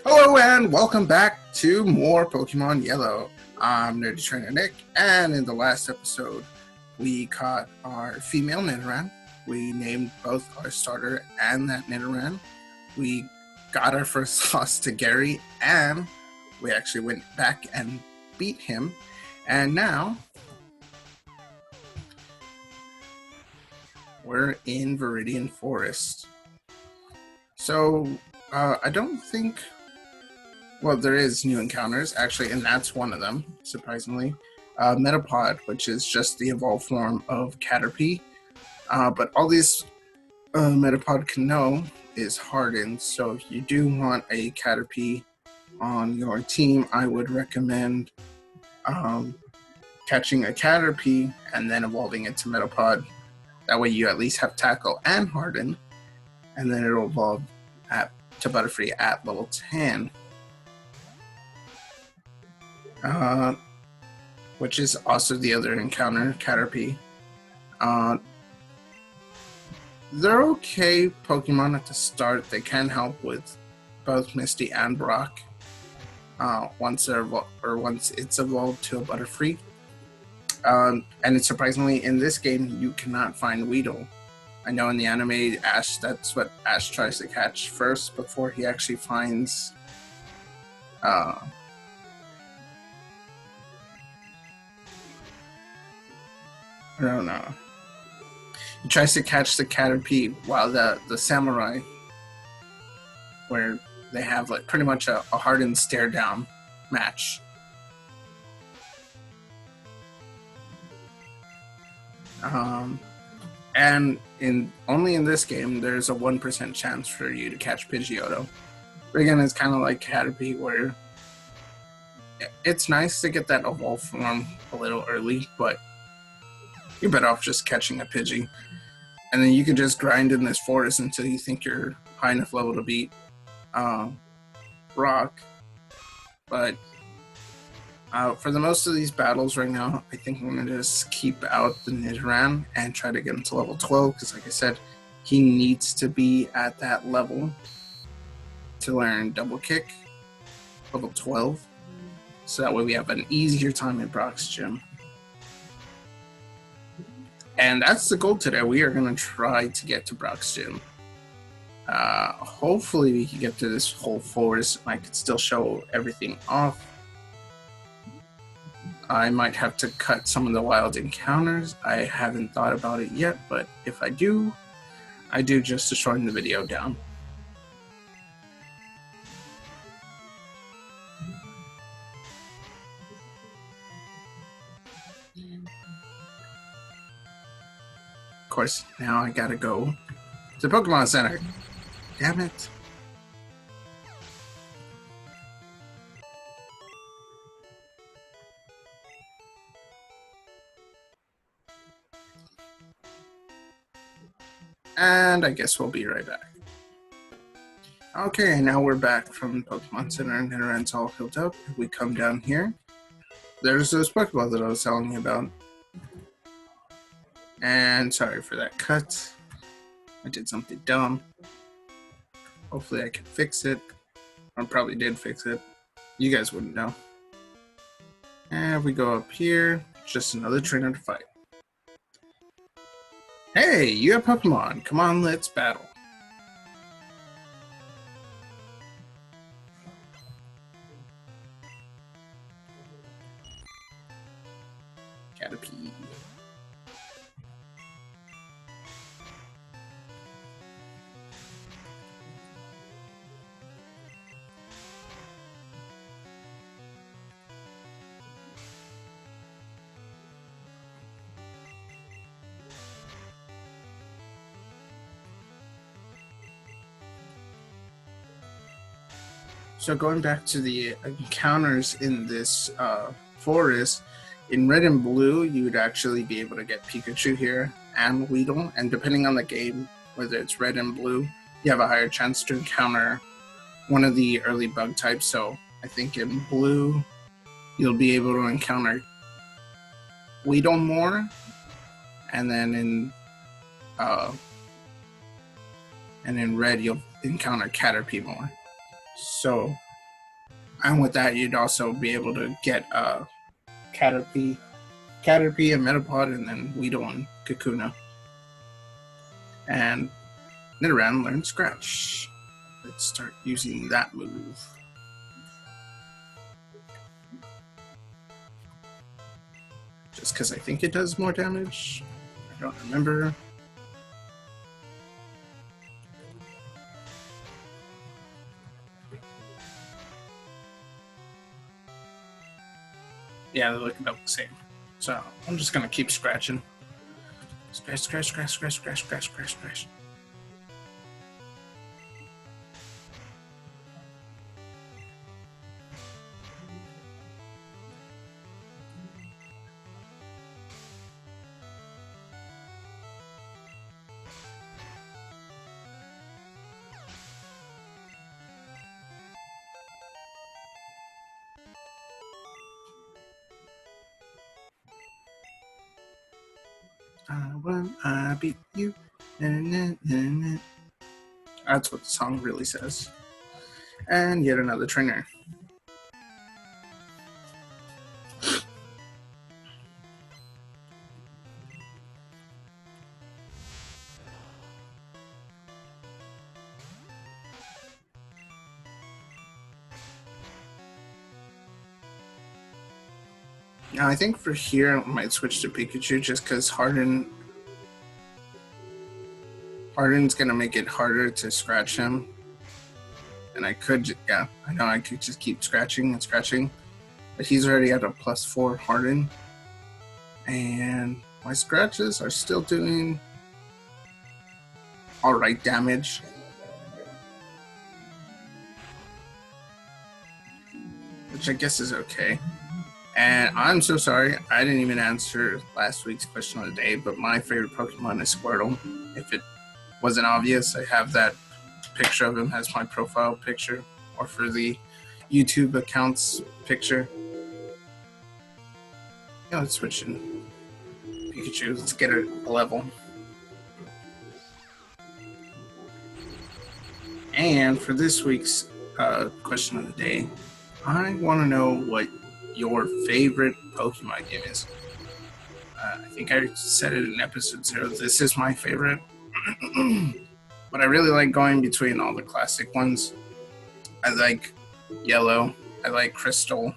Hello and welcome back to more Pokemon Yellow. I'm Nerdy Trainer Nick, and in the last episode, we caught our female Nidoran. We named both our starter and that Nidoran. We got our first loss to Gary, and we actually went back and beat him. And now, we're in Viridian Forest. So, I don't think... Well, there is new encounters, actually, and that's one of them, surprisingly. Metapod, which is just the evolved form of Caterpie. But all these Metapod can know is hardened, so if you do want a Caterpie on your team, I would recommend catching a Caterpie and then evolving it to Metapod. That way you at least have Tackle and Harden, and then it'll evolve to Butterfree at level 10. Which is also the other encounter, Caterpie. They're okay Pokemon at the start. They can help with both Misty and Brock once it's evolved to a Butterfree. And it's surprisingly, in this game, you cannot find Weedle. I know in the anime, Ash, that's what Ash tries to catch first before he actually finds I don't know. He tries to catch the Caterpie while the Samurai, where they have like pretty much a hardened stare down match. And only in this game there's a 1% chance for you to catch Pidgeotto. But again, it's kind of like Caterpie, where it's nice to get that evolved form a little early, but you're better off just catching a Pidgey. And then you can just grind in this forest until you think you're high enough level to beat Brock. But for the most of these battles right now, I think I'm going to just keep out the Nidoran and try to get him to level 12, because like I said, he needs to be at that level to learn Double Kick, level 12. So that way we have an easier time in Brock's gym. And that's the goal today. We are going to try to get to Brock's gym. Hopefully we can get to this whole forest and I can still show everything off. I might have to cut some of the wild encounters. I haven't thought about it yet, but if I do just to shorten the video down. Of course, now I gotta go to the Pokemon Center. Damn it. And I guess we'll be right back. Okay, now we're back from Pokemon Center and Nidoran's all healed up. We come down here. There's those Pokeballs that I was telling you about. And sorry for that cut. I did something dumb. Hopefully I can fix it. I probably did fix it. You guys wouldn't know. And we go up here. Just another trainer to fight. Hey, you have Pokemon. Come on, let's battle. Caterpie. So going back to the encounters in this forest, in Red and Blue, you would actually be able to get Pikachu here and Weedle, and depending on the game, whether it's Red and Blue, you have a higher chance to encounter one of the early bug types. So I think in Blue, you'll be able to encounter Weedle more, and then in Red, you'll encounter Caterpie more. So And with that, you'd also be able to get Caterpie, and Metapod, and then Weedle and Kakuna. And Nidoran learned Scratch. Let's start using that move. Just because I think it does more damage. I don't remember. Yeah, they look about the same. So I'm just gonna keep scratching. Scratch, scratch, scratch, scratch, scratch, scratch, scratch, scratch. I won, I beat you. Na, na, na, na. That's what the song really says. And yet another trainer. Now I think for here I might switch to Pikachu just because Harden's gonna make it harder to scratch him. And I could, yeah, I know I could just keep scratching and scratching, but he's already at a +4 Harden, and my scratches are still doing all right damage. Which I guess is okay. And I'm so sorry, I didn't even answer last week's question of the day, but my favorite Pokemon is Squirtle. If it wasn't obvious, I have that picture of him as my profile picture, or for the YouTube account's picture. Yeah, let's switch in Pikachu. Let's get it a level. And for this week's question of the day, I want to know what your favorite Pokemon game is. I think I said it in episode 0. This is my favorite. But I really like going between all the classic ones. I like Yellow. I like Crystal.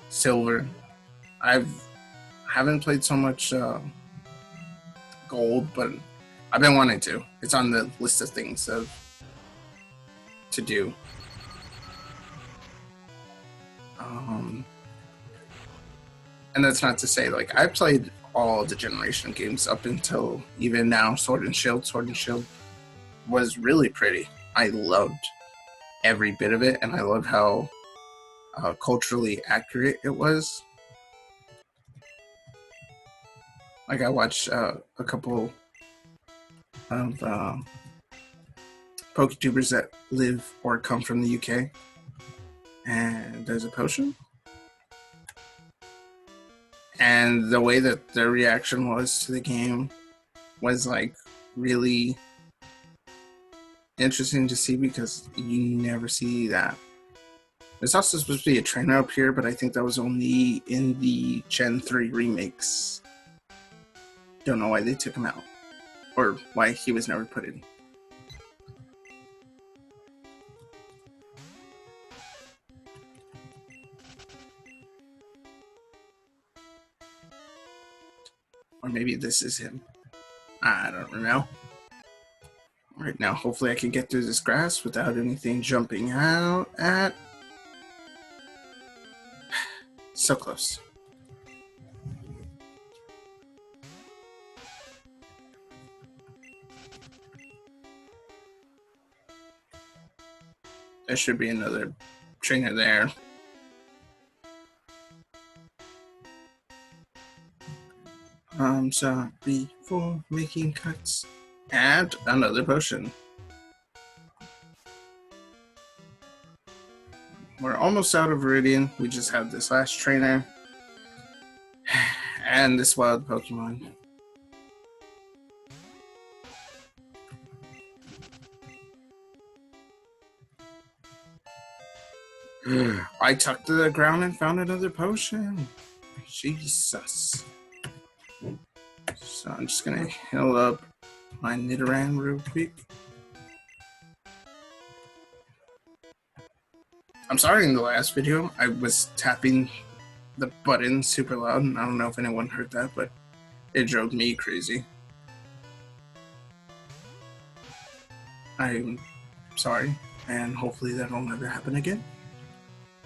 Silver. I haven't played so much Gold, but I've been wanting to. It's on the list of things to do. And that's not to say, like, I played all the generation games up until even now. Sword and Shield was really pretty. I loved every bit of it, and I loved how culturally accurate it was. Like, I watched a couple of PokeTubers that live or come from the UK, and there's a potion. And the way that their reaction was to the game was like really interesting to see, because you never see that. There's also supposed to be a trainer up here, but I think that was only in the Gen 3 remakes. Don't know why they took him out, or why he was never put in. Or maybe this is him. I don't know. Right now, hopefully I can get through this grass without anything jumping out at. So close. There should be another trainer there. I'm sorry for making cuts. And another potion. We're almost out of Viridian. We just have this last trainer. And this wild Pokemon. I tucked to the ground and found another potion. Jesus. So I'm just gonna heal up my Nidoran real quick. I'm sorry, in the last video, I was tapping the button super loud, and I don't know if anyone heard that, but it drove me crazy. I'm sorry, and hopefully that'll never happen again.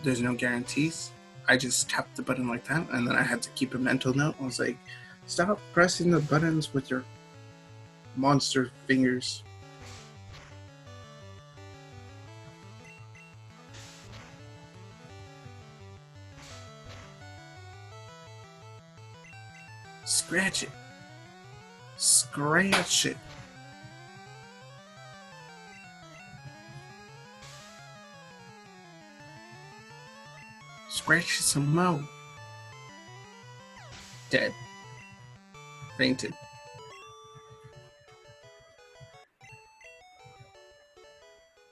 There's no guarantees. I just tapped the button like that, and then I had to keep a mental note. I was like, stop pressing the buttons with your monster fingers. Scratch it. Scratch it. Scratch it some more. Dead. Fainted.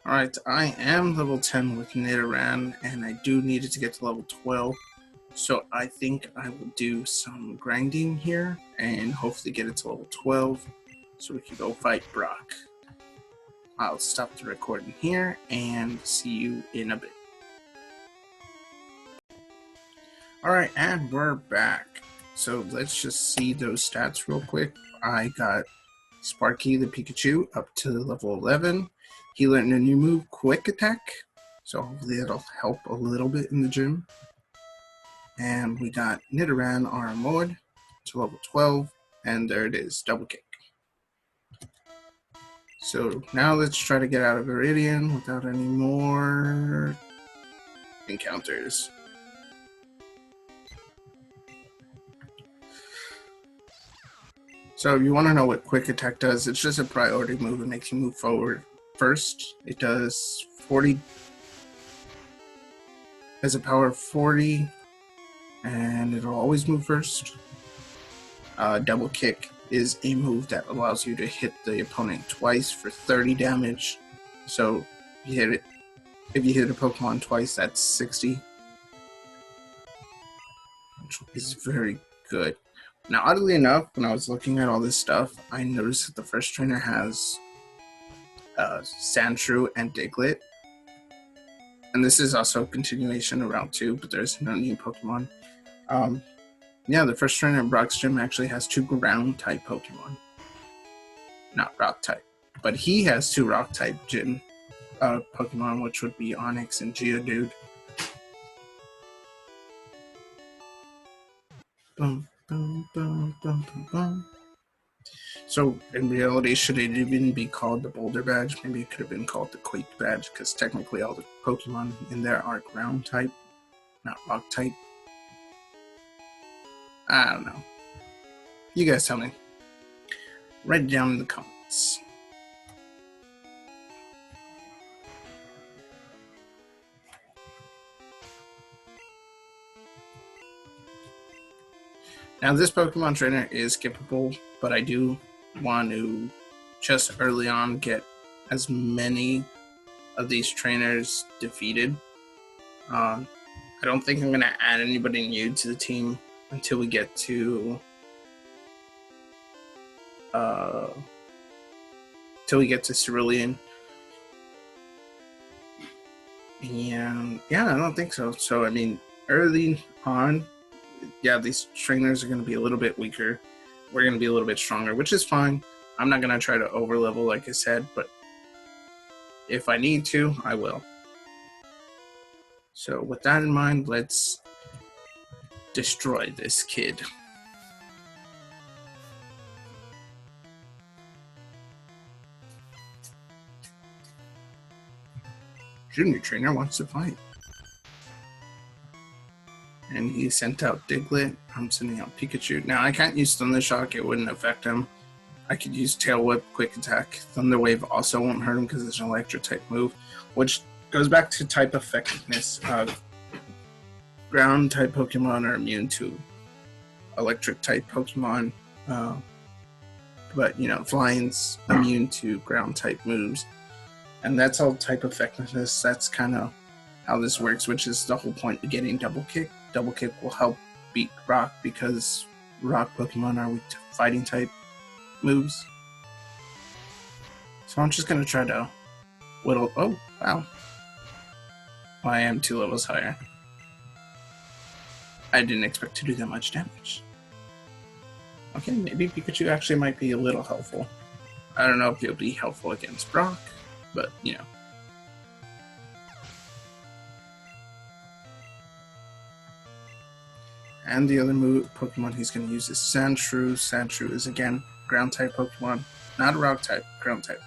Alright, I am level 10 with Nidoran, and I do need it to get to level 12. So I think I will do some grinding here and hopefully get it to level 12 so we can go fight Brock. I'll stop the recording here and see you in a bit. Alright, and we're back. So let's just see those stats real quick. I got Sparky the Pikachu up to level 11. He learned a new move, Quick Attack. So hopefully that'll help a little bit in the gym. And we got Nidoran, our mod, to level 12. And there it is, Double Kick. So now let's try to get out of Viridian without any more encounters. So if you want to know what Quick Attack does, it's just a priority move. It makes you move forward first. It does 40, has a power of 40, and it'll always move first. Double Kick is a move that allows you to hit the opponent twice for 30 damage. So if you hit a Pokemon twice, that's 60, which is very good. Now, oddly enough, when I was looking at all this stuff, I noticed that the first trainer has Sandshrew and Diglett. And this is also a continuation of Route 2, but there's no new Pokemon. Yeah, the first trainer in Brock's gym actually has 2 ground-type Pokemon. Not rock-type. But he has 2 rock-type gym Pokemon, which would be Onix and Geodude. Boom. Boom, boom, boom, boom, boom. So in reality, should it even be called the Boulderbadge? Maybe it could have been called the Quake Badge, because technically all the Pokemon in there are ground type, not rock type. I don't know. You guys tell me. Write it down in the comments. Now this Pokemon trainer is skippable, but I do want to just early on get as many of these trainers defeated. I don't think I'm going to add anybody new to the team until we get to Cerulean. And yeah, I don't think so. So I mean, early on, yeah, these trainers are going to be a little bit weaker. We're going to be a little bit stronger, which is fine. I'm not going to try to overlevel, like I said, but if I need to, I will. So with that in mind, let's destroy this kid. Junior trainer wants to fight. And he sent out Diglett. I'm sending out Pikachu. Now, I can't use Thunder Shock. It wouldn't affect him. I could use Tail Whip, Quick Attack. Thunder Wave also won't hurt him because it's an Electric-type move, which goes back to type effectiveness. Ground-type Pokemon are immune to Electric-type Pokemon. But, you know, Flying's immune to Ground-type moves. And that's all type effectiveness. That's kind of how this works, which is the whole point of getting Double Kick. Double Kick will help beat Rock because Rock Pokemon are weak to fighting type moves. So I'm just going to try to whittle. Oh, wow. Well, I am 2 levels higher. I didn't expect to do that much damage. Okay, maybe Pikachu actually might be a little helpful. I don't know if he'll be helpful against Brock, but you know. And the other Pokemon he's going to use is Sandshrew. Sandshrew is again ground type Pokemon, not a rock type, ground type.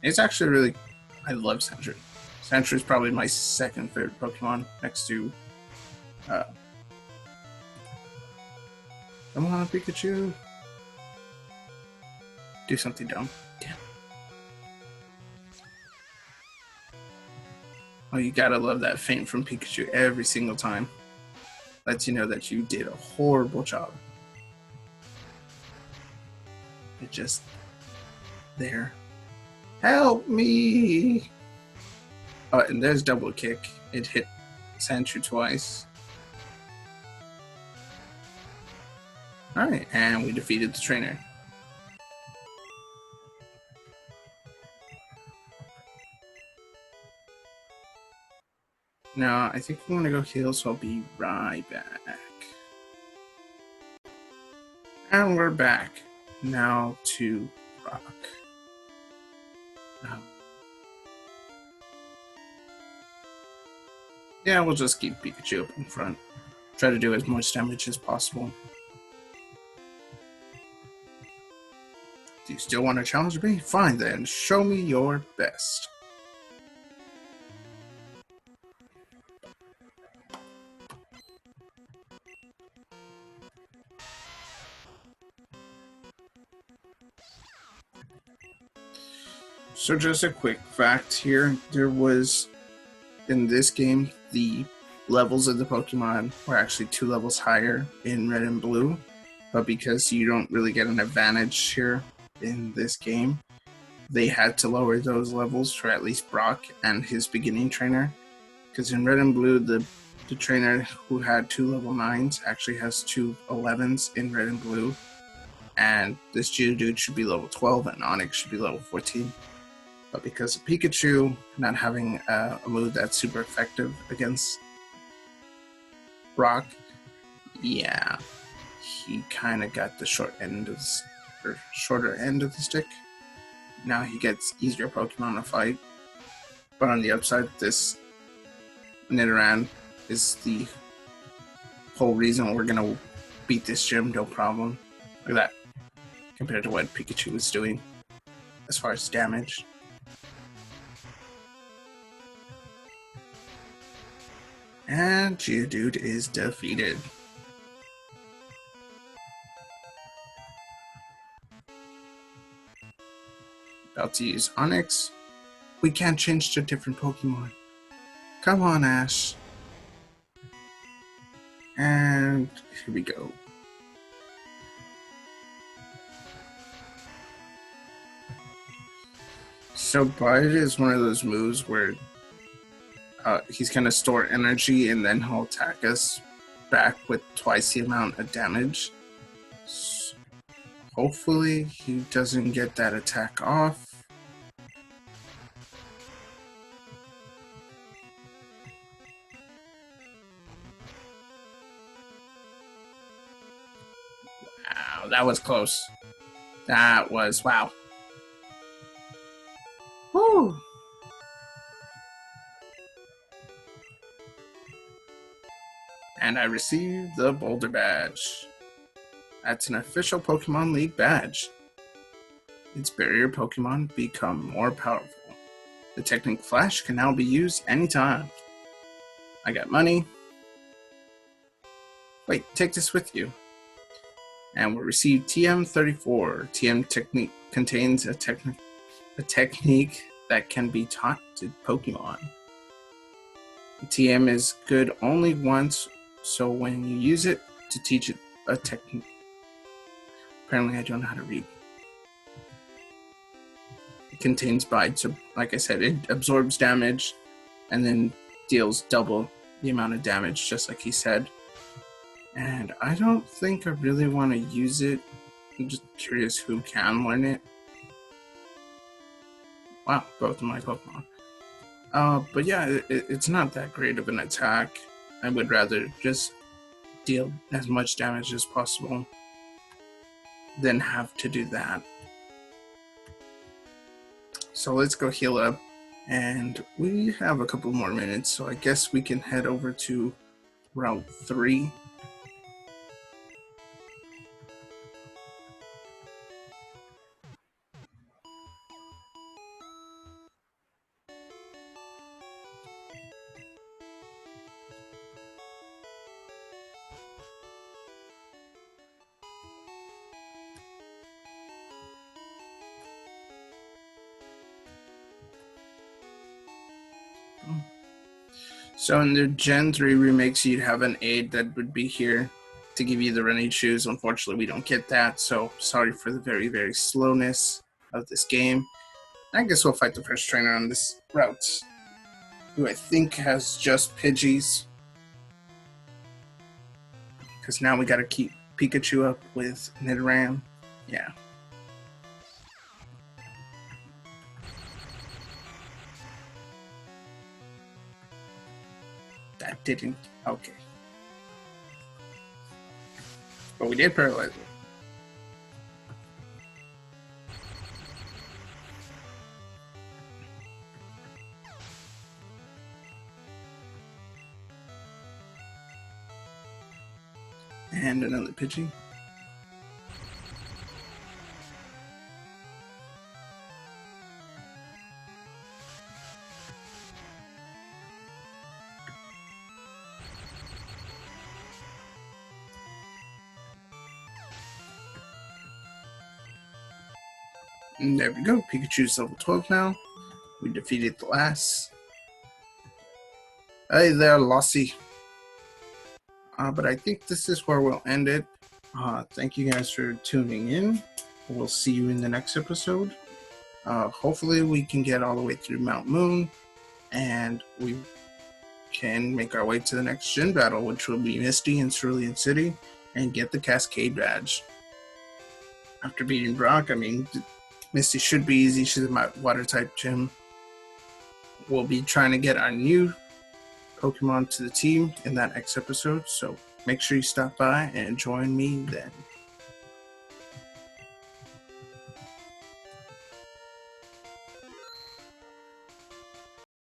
It's actually really, I love Sandshrew. Sandshrew is probably my second favorite Pokemon next to, come on, Pikachu. Do something dumb. Damn. Oh, you gotta love that feint from Pikachu every single time. Lets you know that you did a horrible job. It just, there. Help me! Oh, and there's Double Kick. It hit Sandshrew twice. Alright, and we defeated the trainer. Now, I think I'm gonna go heal, so I'll be right back. And we're back. Now to Rock. Yeah, we'll just keep Pikachu up in front. Try to do as much damage as possible. Do you still want to challenge me? Fine then, show me your best. So just a quick fact here, there was, in this game, the levels of the Pokemon were actually 2 levels higher in Red and Blue, but because you don't really get an advantage here in this game, they had to lower those levels for at least Brock and his beginning trainer, because in Red and Blue, the trainer who had 2 level 9s actually has 2 11s in Red and Blue, and this Geodude should be level 12 and Onyx should be level 14. But because of Pikachu not having a move that's super effective against Brock, yeah, he kind of got the shorter end of the stick. Now he gets easier Pokemon to fight. But on the upside, this Nidoran is the whole reason we're gonna beat this gym, no problem. Look at that, compared to what Pikachu was doing as far as damage. And Geodude is defeated. About to use Onyx. We can't change to different Pokemon. Come on, Ash. And here we go. So Bite is one of those moves where he's going to store energy and then he'll attack us back with twice the amount of damage. So hopefully he doesn't get that attack off. Wow, that was close. That was, wow. Woo! And I received the Boulderbadge. That's an official Pokemon League badge. Its barrier Pokemon become more powerful. The technique Flash can now be used anytime. I got money. Wait, take this with you. And we'll receive TM34. TM technique contains a technique that can be taught to Pokemon. The TM is good only once, so when you use it to teach it a technique. Apparently I don't know how to read. It contains Bite, so like I said, it absorbs damage and then deals double the amount of damage, just like he said. And I don't think I really want to use it. I'm just curious who can learn it. Wow, both of my Pokemon. But yeah, it's not that great of an attack. I would rather just deal as much damage as possible than have to do that. So let's go heal up, and we have a couple more minutes, so I guess we can head over to Route 3. So in the Gen 3 remakes, you'd have an aid that would be here to give you the running shoes. Unfortunately, we don't get that, so sorry for the very, very slowness of this game. I guess we'll fight the first trainer on this route, who I think has just Pidgeys. Because now we gotta keep Pikachu up with Nidoran. Yeah. That didn't... okay. But we did paralyze it. And another Pidgey. And there we go. Pikachu's level 12 now. We defeated the last. Hey there, Lossy. But I think this is where we'll end it. Thank you guys for tuning in. We'll see you in the next episode. Hopefully we can get all the way through Mount Moon, and we can make our way to the next gym battle, which will be Misty in Cerulean City, and get the Cascade Badge. After beating Brock, I mean, Misty should be easy. She's in my water-type gym. We'll be trying to get our new Pokemon to the team in that next episode, so make sure you stop by and join me then.